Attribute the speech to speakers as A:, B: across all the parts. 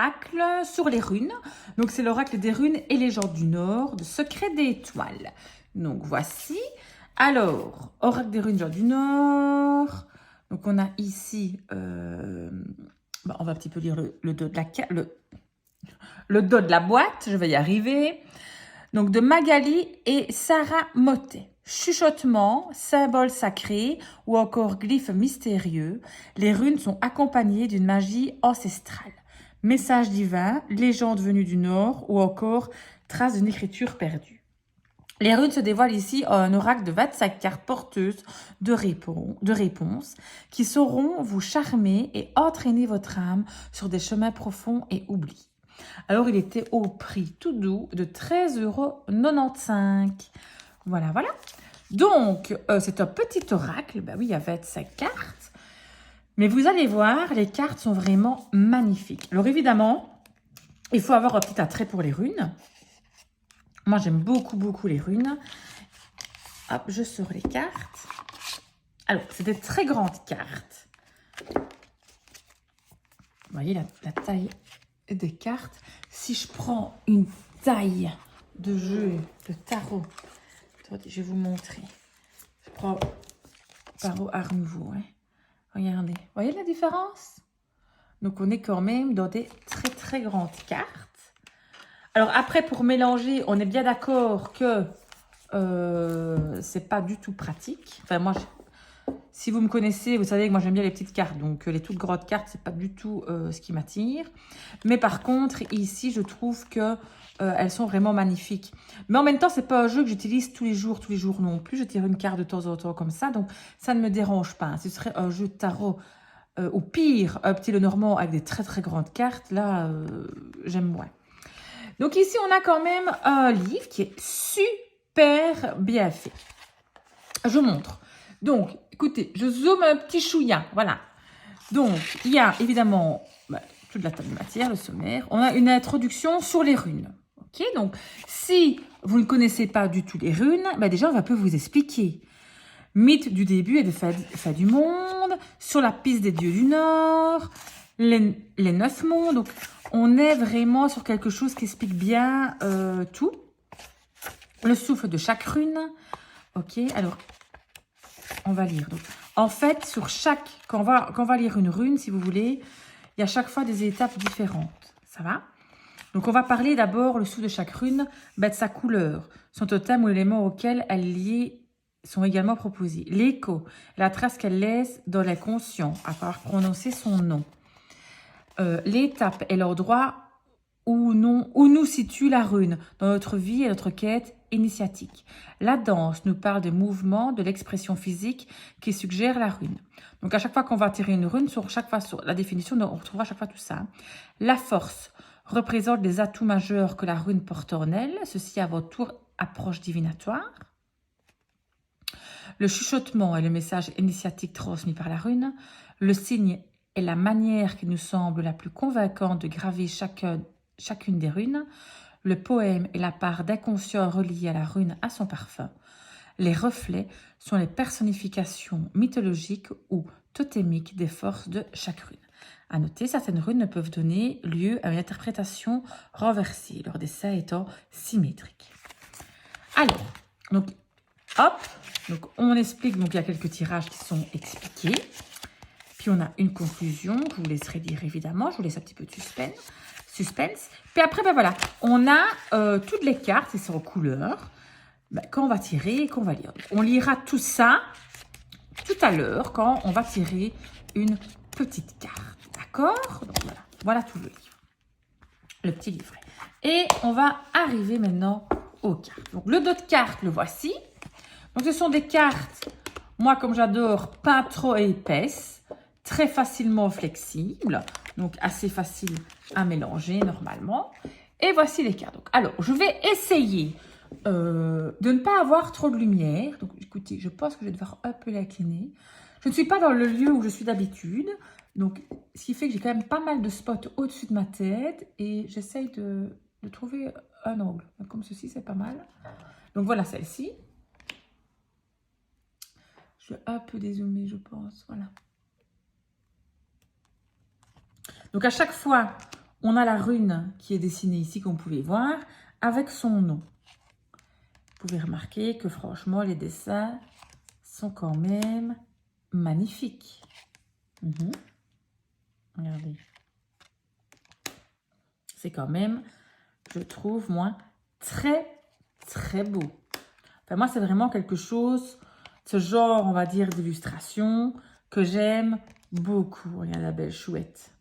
A: oracle sur les runes. Donc, c'est l'oracle des runes et légendes du Nord, de Secret des étoiles. Donc, voici. Alors, oracle des runes, légendes du Nord. Donc, on a ici... on va un petit peu lire le dos de le dos de la boîte. Je vais y arriver. Donc, de Magali et Sarah Motet. Chuchotement, symbole sacré ou encore glyphes mystérieux, les runes sont accompagnées d'une magie ancestrale. Message divin, légende venue du Nord ou encore trace d'une écriture perdue. Les runes se dévoilent ici en un oracle de 25 cartes porteuses de réponses qui sauront vous charmer et entraîner votre âme sur des chemins profonds et oubliés. Alors, il était au prix tout doux de 13,95 €. Voilà, voilà. Donc, c'est un petit oracle. Ben oui, il y a 25 cartes. Mais vous allez voir, les cartes sont vraiment magnifiques. Alors, évidemment, il faut avoir un petit attrait pour les runes. Moi, j'aime beaucoup, beaucoup les runes. Hop, je sors les cartes. Alors, c'est des très grandes cartes. Vous voyez la taille des cartes. Si je prends une taille de jeu de tarot, attendez, je vais vous montrer. Je prends tarot Art Nouveau. Hein. Regardez, vous voyez la différence? Donc, on est quand même dans des très, très grandes cartes. Alors, après, pour mélanger, on est bien d'accord que c'est pas du tout pratique. Enfin, moi, si vous me connaissez, vous savez que moi, j'aime bien les petites cartes. Donc, les toutes grandes cartes, c'est pas du tout ce qui m'attire. Mais par contre, ici, je trouve que elles sont vraiment magnifiques. Mais en même temps, c'est pas un jeu que j'utilise tous les jours non plus. Je tire une carte de temps en temps comme ça. Donc, ça ne me dérange pas. Ce serait un jeu de tarot ou pire, un petit Lenormand avec des très, très grandes cartes. Là, j'aime moins. Donc, ici, on a quand même un livre qui est super bien fait. Je montre. Donc, écoutez, je zoome un petit chouïa. Voilà. Donc, il y a évidemment toute la table de matière, le sommaire. On a une introduction sur les runes. Ok, donc, si vous ne connaissez pas du tout les runes, déjà, on va un peu vous expliquer. Mythe du début et de fin du monde, sur la piste des dieux du Nord, les 9 mondes. Donc, on est vraiment sur quelque chose qui explique bien tout. Le souffle de chaque rune. Ok, alors, on va lire. Donc, en fait, sur chaque... Quand on va lire une rune, si vous voulez, il y a chaque fois des étapes différentes. Ça va? Donc, on va parler d'abord, le souffle de chaque rune, de sa couleur, son totem ou l'élément auquel elle est liée sont également proposés. L'écho, la trace qu'elle laisse dans l'inconscient, à part prononcer son nom. L'étape et l'endroit où nous situe la rune dans notre vie et notre quête initiatique. La danse nous parle des mouvements, de l'expression physique qui suggère la rune. Donc, à chaque fois qu'on va tirer une rune, sur la définition, on retrouvera à chaque fois tout ça. La force représente les atouts majeurs que la rune porte en elle. Ceci, à votre tour, approche divinatoire. Le chuchotement est le message initiatique transmis par la rune. Le signe est la manière qui nous semble la plus convaincante de graver chacune des runes. Le poème est la part d'inconscient reliée à la rune à son parfum. Les reflets sont les personnifications mythologiques ou totémiques des forces de chaque rune. À noter, certaines runes peuvent donner lieu à une interprétation renversée, leur dessin étant symétrique. Alors, donc, hop, donc on explique, donc il y a quelques tirages qui sont expliqués. Puis on a une conclusion, je vous laisserai dire évidemment, je vous laisse un petit peu de suspense. Puis après, voilà, on a toutes les cartes, et c'est en couleur, qu'on va tirer et qu'on va lire. On lira tout ça tout à l'heure quand on va tirer une petite carte. D'accord? Donc voilà tout le livre. Le petit livret. Et on va arriver maintenant aux cartes. Donc le dos de carte, le voici. Donc ce sont des cartes, moi comme j'adore, pas trop épaisses, très facilement flexibles, donc assez facile à mélanger normalement. Et voici les cartes. Donc, alors, je vais essayer de ne pas avoir trop de lumière. Donc, écoutez, je pense que je vais devoir un peu l'incliner. Je ne suis pas dans le lieu où je suis d'habitude. Donc, ce qui fait que j'ai quand même pas mal de spots au-dessus de ma tête. Et j'essaye de trouver un angle. Comme ceci, c'est pas mal. Donc, voilà celle-ci. Je vais un peu dézoomer, je pense. Voilà. Donc, à chaque fois, on a la rune qui est dessinée ici, comme vous pouvez voir, avec son nom. Vous pouvez remarquer que franchement, les dessins sont quand même magnifiques. Regardez. C'est quand même, je trouve, moi, très, très beau. Enfin, moi, c'est vraiment quelque chose, ce genre, on va dire, d'illustration que j'aime beaucoup. Regarde la belle chouette.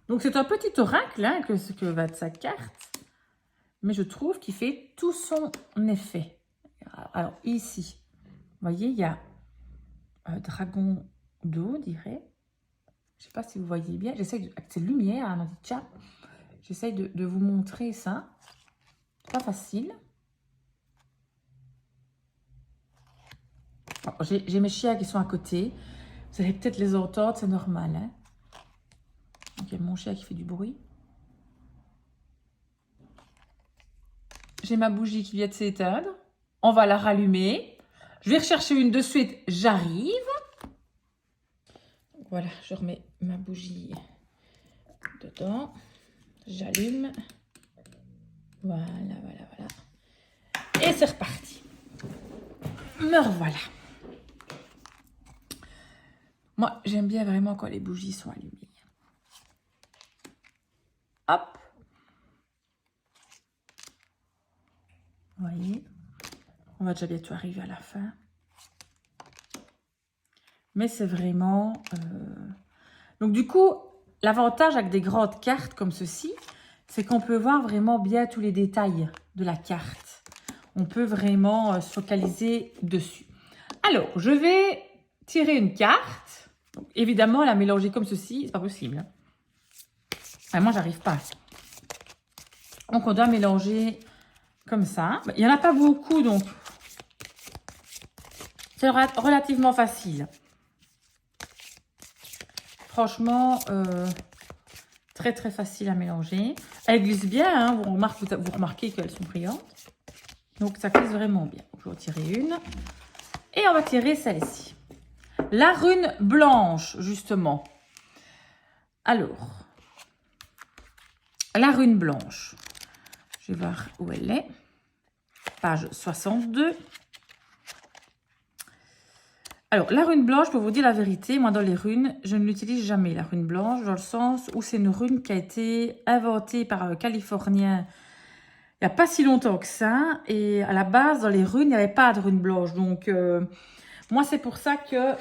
A: Donc, c'est un petit oracle hein, que ce que va de sa carte. Mais je trouve qu'il fait tout son effet. Alors, ici, vous voyez, il y a un dragon d'eau, je dirais. Je ne sais pas si vous voyez bien. J'essaie avec cette lumière, hein, chat. J'essaie de vous montrer ça. Pas facile. J'ai mes chiens qui sont à côté. Vous allez peut-être les entendre, c'est normal. Hein. Donc, il y a mon chien qui fait du bruit. J'ai ma bougie qui vient de s'éteindre. On va la rallumer. Je vais rechercher une de suite. J'arrive. Voilà, je remets ma bougie dedans. J'allume. Voilà. Et c'est reparti. Me revoilà. Moi, j'aime bien vraiment quand les bougies sont allumées. Hop. Vous voyez, on va déjà bientôt arriver à la fin. Mais c'est vraiment... Donc du coup, l'avantage avec des grandes cartes comme ceci, c'est qu'on peut voir vraiment bien tous les détails de la carte. On peut vraiment se focaliser dessus. Alors, je vais tirer une carte. Donc, évidemment, la mélanger comme ceci, c'est pas possible. Enfin, moi, j'arrive pas. Donc, on doit mélanger comme ça. Il n'y en a pas beaucoup, donc c'est relativement facile. Franchement, très très facile à mélanger. Elles glissent bien, hein, vous remarquez qu'elles sont brillantes. Donc ça glisse vraiment bien. Je vais en tirer une. Et on va tirer celle-ci. La rune blanche, justement. Alors, la rune blanche. Je vais voir où elle est. Page 62. Alors, la rune blanche, pour vous dire la vérité, moi, dans les runes, je ne l'utilise jamais, la rune blanche, dans le sens où c'est une rune qui a été inventée par un Californien il n'y a pas si longtemps que ça. Et à la base, dans les runes, il n'y avait pas de rune blanche. Donc, moi, c'est pour ça que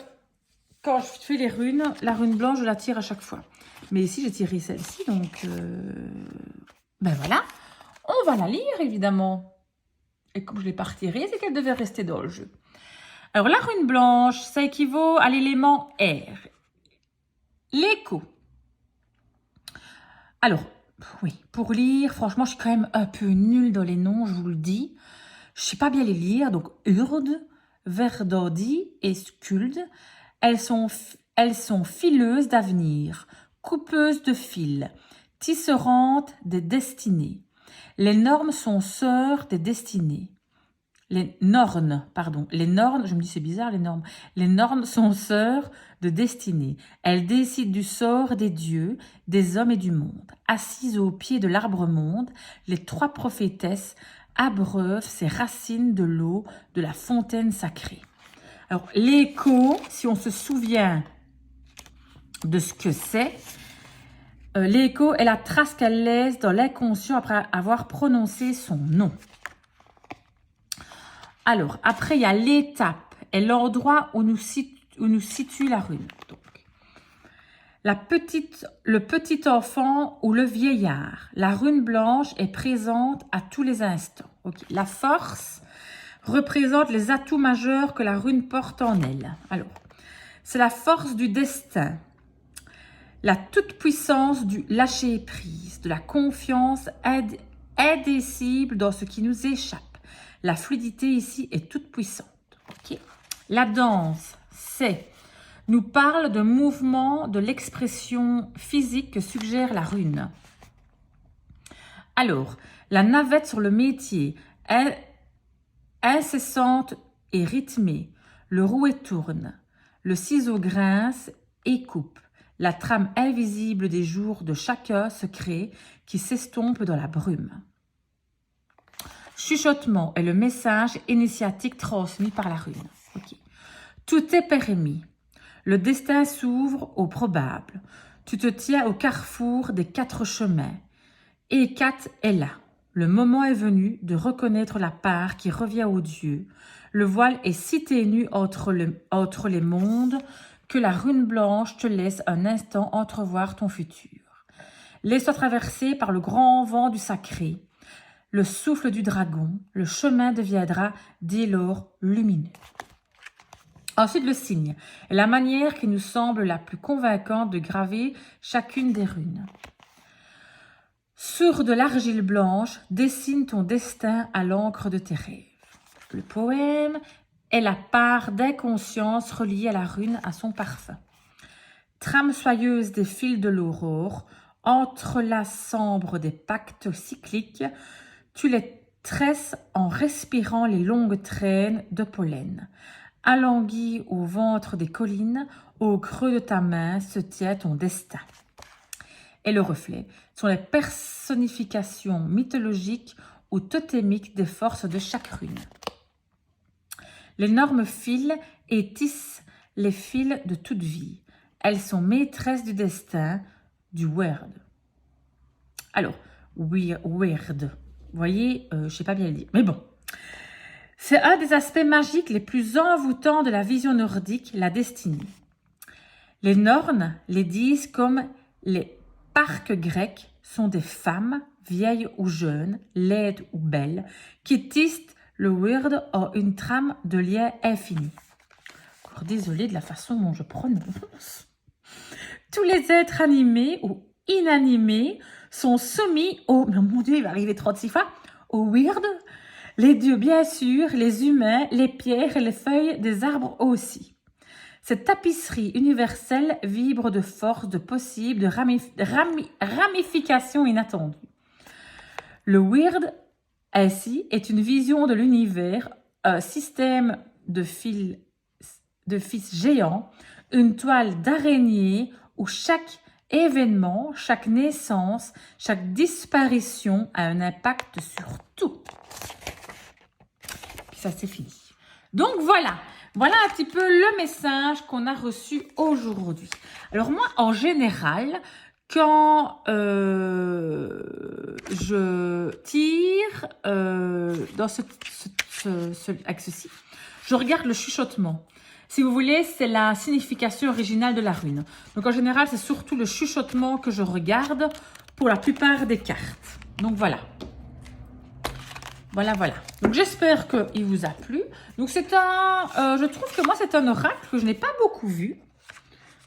A: quand je fais les runes, la rune blanche, je la tire à chaque fois. Mais ici, j'ai tiré celle-ci, donc, ben voilà. On va la lire, évidemment. Et comme je ne l'ai pas retirée, c'est qu'elle devait rester dans le jeu. Alors, la rune blanche, ça équivaut à l'élément air. L'écho. Alors, oui, pour lire, franchement, je suis quand même un peu nulle dans les noms, je vous le dis. Je ne sais pas bien les lire. Donc, Urde, Verdandi et Skuld, elles sont fileuses d'avenir, coupeuses de fils, tisserantes des destinées. Les normes sont sœurs des destinées. Les nornes, je me dis c'est bizarre les normes. Les nornes sont sœurs de destinée. Elles décident du sort des dieux, des hommes et du monde. Assises au pied de l'arbre monde, les trois prophétesses abreuvent ces racines de l'eau de la fontaine sacrée. Alors l'écho, si on se souvient de ce que c'est, l'écho est la trace qu'elle laisse dans l'inconscient après avoir prononcé son nom. Alors, après, il y a l'étape et l'endroit où nous situe la rune. Donc, le petit enfant ou le vieillard. La rune blanche est présente à tous les instants. Okay. La force représente les atouts majeurs que la rune porte en elle. Alors, c'est la force du destin, la toute-puissance du lâcher-prise, de la confiance indécible dans ce qui nous échappe. La fluidité ici est toute puissante. Okay. La danse, nous parle de mouvement, de l'expression physique que suggère la rune. Alors, la navette sur le métier, incessante et rythmée. Le rouet tourne. Le ciseau grince et coupe. La trame invisible des jours de chacun se crée, qui s'estompe dans la brume. Chuchotement est le message initiatique transmis par la rune. Okay. Tout est permis. Le destin s'ouvre au probable. Tu te tiens au carrefour des 4 chemins. Et 4 est là. Le moment est venu de reconnaître la part qui revient aux dieux. Le voile est si ténu entre les mondes que la rune blanche te laisse un instant entrevoir ton futur. Laisse-toi traverser par le grand vent du sacré, le souffle du dragon, le chemin deviendra dès lors lumineux. Ensuite, le signe est la manière qui nous semble la plus convaincante de graver chacune des runes. Sur de l'argile blanche, dessine ton destin à l'encre de tes rêves. Le poème est la part d'inconscience reliée à la rune, à son parfum. Trame soyeuse des fils de l'aurore, entrelaçant des pactes cycliques, tu les tresses en respirant les longues traînes de pollen. Alangui au ventre des collines, au creux de ta main se tient ton destin. Et le reflet sont les personnifications mythologiques ou totémiques des forces de chaque rune. L'énorme fil et tisse les fils de toute vie. Elles sont maîtresses du destin, du weird. Alors, weird. Vous voyez, je ne sais pas bien le dire, mais bon. C'est un des aspects magiques les plus envoûtants de la vision nordique, la destinée. Les Nornes les disent comme les parques grecs sont des femmes, vieilles ou jeunes, laides ou belles, qui tissent le weird en une trame de lien infini. Encore désolée de la façon dont je prononce. Tous les êtres animés ou inanimés sont soumis au... Mon Dieu, il va arriver 36 fois. Au weird. Les dieux, bien sûr, les humains, les pierres et les feuilles des arbres aussi. Cette tapisserie universelle vibre de force, de possible, de ramifications inattendues. Le weird, ainsi, est une vision de l'univers, un système de fils géants, une toile d'araignée où chaque événement, chaque naissance, chaque disparition a un impact sur tout. Puis ça, c'est fini. Donc voilà, voilà un petit peu le message qu'on a reçu aujourd'hui. Alors moi, en général, quand je tire avec ceci, je regarde le chuchotement. Si vous voulez, c'est la signification originale de la rune. Donc en général, c'est surtout le chuchotement que je regarde pour la plupart des cartes. Donc voilà. Voilà, voilà. Donc j'espère qu'il vous a plu. Donc c'est je trouve que moi c'est un oracle que je n'ai pas beaucoup vu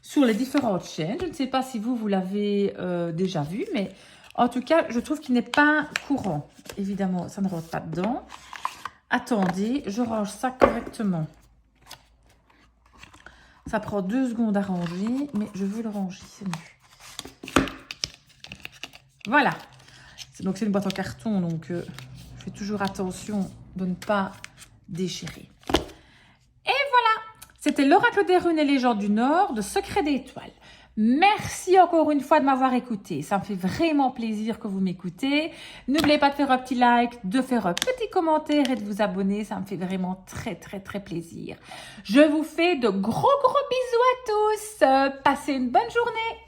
A: sur les différentes chaînes. Je ne sais pas si vous l'avez déjà vu, mais en tout cas, je trouve qu'il n'est pas courant. Évidemment, ça ne rentre pas dedans. Attendez, je range ça correctement. Ça prend 2 secondes à ranger, mais je veux le ranger, c'est mieux. Voilà. Donc c'est une boîte en carton, donc je fais toujours attention de ne pas déchirer. Et voilà, c'était l'oracle des runes et légendes du Nord de Secret d'étoiles. Merci encore une fois de m'avoir écouté. Ça me fait vraiment plaisir que vous m'écoutez. N'oubliez pas de faire un petit like, de faire un petit commentaire et de vous abonner. Ça me fait vraiment très, très, très plaisir. Je vous fais de gros bisous à tous. Passez une bonne journée.